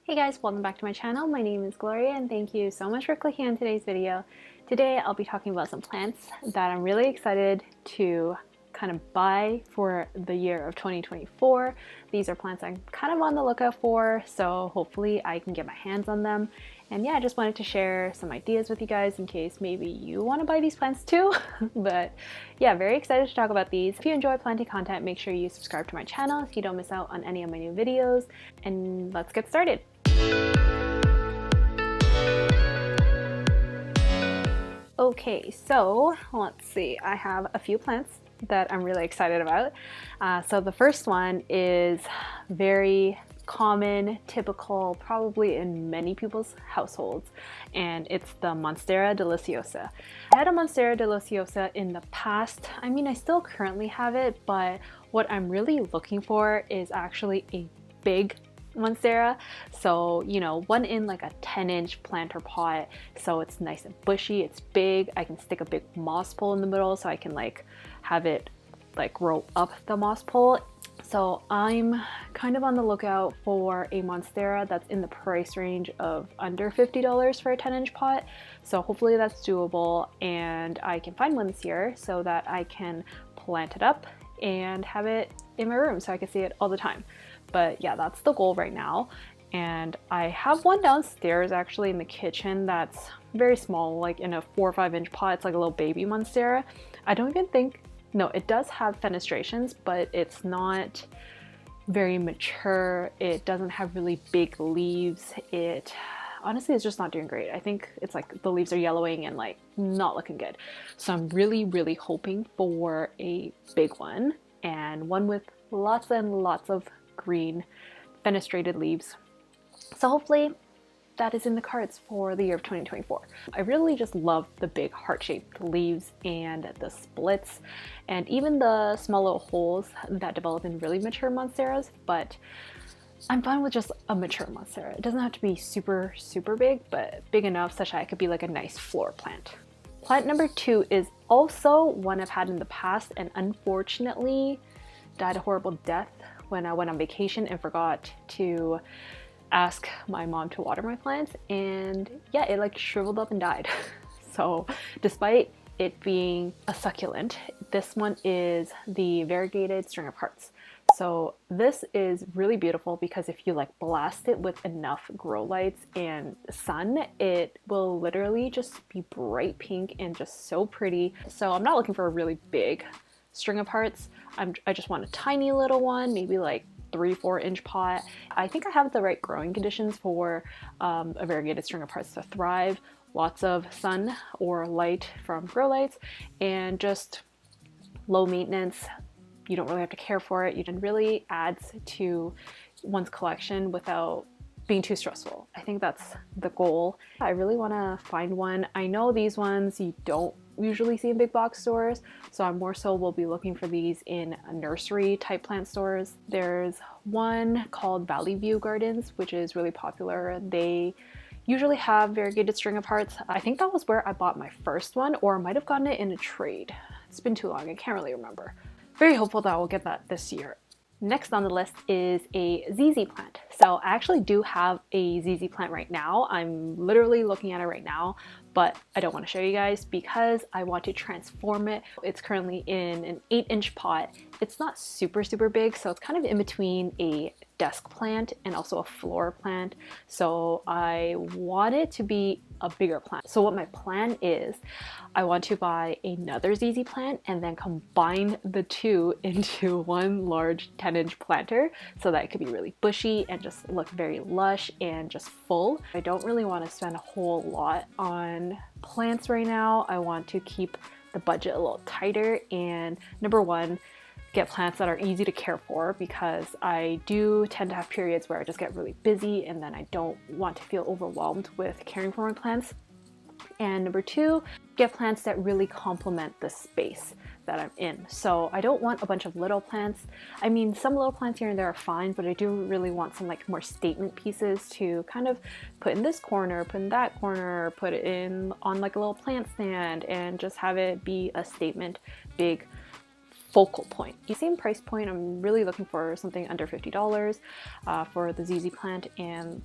Hey guys, welcome back to my channel. My name is Gloria and thank you so much for clicking on today's video. Today I'll be talking about some plants that I'm really excited to kind of buy for the year of 2024. These are plants I'm kind of on the lookout for, so hopefully I can get my hands on them. And yeah, I just wanted to share some ideas with you guys in case maybe you want to buy these plants too. But yeah, very excited to talk about these. If you enjoy planting content, make sure you subscribe to my channel so you don't miss out on any of my new videos. And let's get started. Okay, so let's see. I have a few plants that I'm really excited about. So the first one is very common, typical, probably in many people's households, and it's the Monstera deliciosa. I had a Monstera deliciosa in the past. I mean, I still currently have it, but what I'm really looking for is actually a big Monstera, so you know, one in like a 10-inch planter pot, so it's nice and bushy, it's big. I can stick a big moss pole in the middle so I can like have it like grow up the moss pole. So I'm kind of on the lookout for a Monstera that's in the price range of under $50 for a 10-inch pot, so hopefully that's doable and I can find one this year so that I can plant it up and have it in my room so I can see it all the time. But yeah, that's the goal right now. And I have one downstairs actually in the kitchen that's very small, like in a 4 or 5-inch pot. It's like a little baby Monstera. I don't even think, no, it does have fenestrations, but it's not very mature. It doesn't have really big leaves. It honestly is just not doing great. I think it's like the leaves are yellowing and like not looking good. So I'm really hoping for a big one and one with lots and lots of green fenestrated leaves. So hopefully that is in the cards for the year of 2024. I really just love the big heart-shaped leaves and the splits and even the small little holes that develop in really mature Monsteras, but I'm fine with just a mature Monstera. It doesn't have to be super big, but big enough such that it could be like a nice floor plant. Plant number 2 is also one I've had in the past and unfortunately died a horrible death when I went on vacation and forgot to ask my mom to water my plants, and yeah, it like shriveled up and died. So despite it being a succulent, this one is the variegated string of hearts. So this is really beautiful because if you like blast it with enough grow lights and sun, it will literally just be bright pink and just so pretty. So I'm not looking for a really big string of hearts. I just want a tiny little one, maybe like 3-4 inch pot. I think I have the right growing conditions for a variegated string of hearts to thrive. Lots of sun or light from grow lights and just low maintenance. You don't really have to care for it. It really adds to one's collection without being too stressful. I think that's the goal. I really want to find one. I know these ones you don't usually see in big box stores, so I'm more so will be looking for these in nursery type plant stores. There's one called Valley View Gardens, which is really popular. They usually have variegated string of hearts. I think that was where I bought my first one, or I might have gotten it in a trade. It's been too long, I can't really remember. Very hopeful that I will get that this year. Next on the list is a ZZ plant. So I actually do have a ZZ plant right now. I'm literally looking at it right now, but I don't want to show you guys because I want to transform it. It's currently in an 8-inch pot. It's not super big, so it's kind of in between a desk plant and also a floor plant. So I want it to be a bigger plant. So what my plan is, I want to buy another ZZ plant and then combine the two into one large 10-inch planter so that it could be really bushy and just look very lush and just full. I don't really want to spend a whole lot on plants right now. I want to keep the budget a little tighter and number one, get plants that are easy to care for because I do tend to have periods where I just get really busy and then I don't want to feel overwhelmed with caring for my plants. And number 2, get plants that really complement the space that I'm in. So I don't want a bunch of little plants. I mean, some little plants here and there are fine, but I do really want some like more statement pieces to kind of put in this corner, put in that corner, put it in on like a little plant stand and just have it be a statement, big focal point. The same price point, I'm really looking for something under $50 for the ZZ plant, and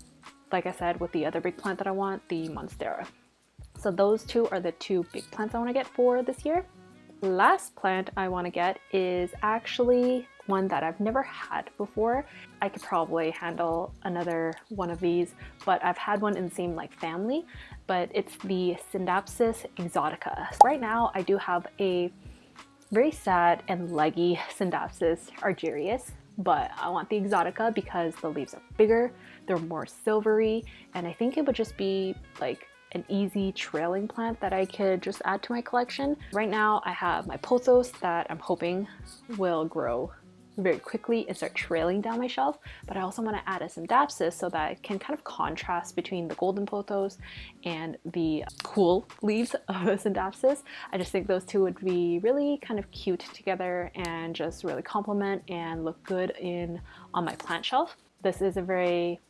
like I said, with the other big plant that I want, the monstera. So those two are the two big plants I want to get for this year. Last plant I want to get is actually one that I've never had before. I could probably handle another one of these, but I've had one in the same like family, but it's the Synapsis Exotica. Right now I do have a very sad and leggy Synapsis argyrius, but I want the Exotica because the leaves are bigger, they're more silvery, and I think it would just be like an easy trailing plant that I could just add to my collection. Right now I have my pothos that I'm hoping will grow very quickly and start trailing down my shelf, but I also want to add a scindapsus so that it can kind of contrast between the golden pothos and the cool leaves of a scindapsus. I just think those two would be really kind of cute together and just really complement and look good on my plant shelf. This is a very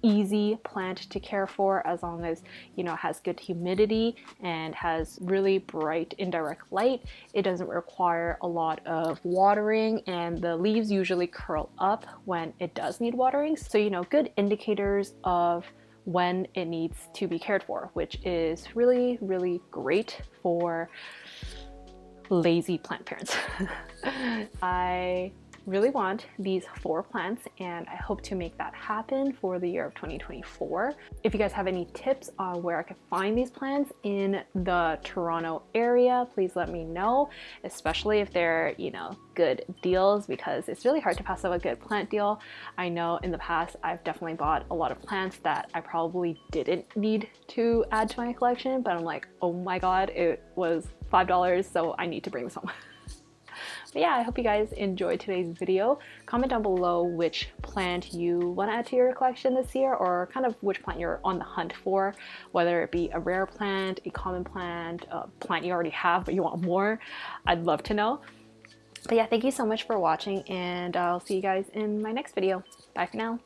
easy plant to care for as long as, you know, it has good humidity and has really bright indirect light. It doesn't require a lot of watering, and the leaves usually curl up when it does need watering. So, you know, good indicators of when it needs to be cared for, which is really, really great for lazy plant parents. I really want these 4 plants, and I hope to make that happen for the year of 2024. If you guys have any tips on where I could find these plants in the Toronto area, please let me know, especially if they're, you know, good deals, because it's really hard to pass up a good plant deal. I know in the past I've definitely bought a lot of plants that I probably didn't need to add to my collection, but I'm like, oh my god, it was $5, so I need to bring this home. But yeah, I hope you guys enjoyed today's video. Comment down below which plant you want to add to your collection this year, or kind of which plant you're on the hunt for, whether it be a rare plant, a common plant, a plant you already have but you want more. I'd love to know. But yeah, thank you so much for watching, and I'll see you guys in my next video. Bye for now.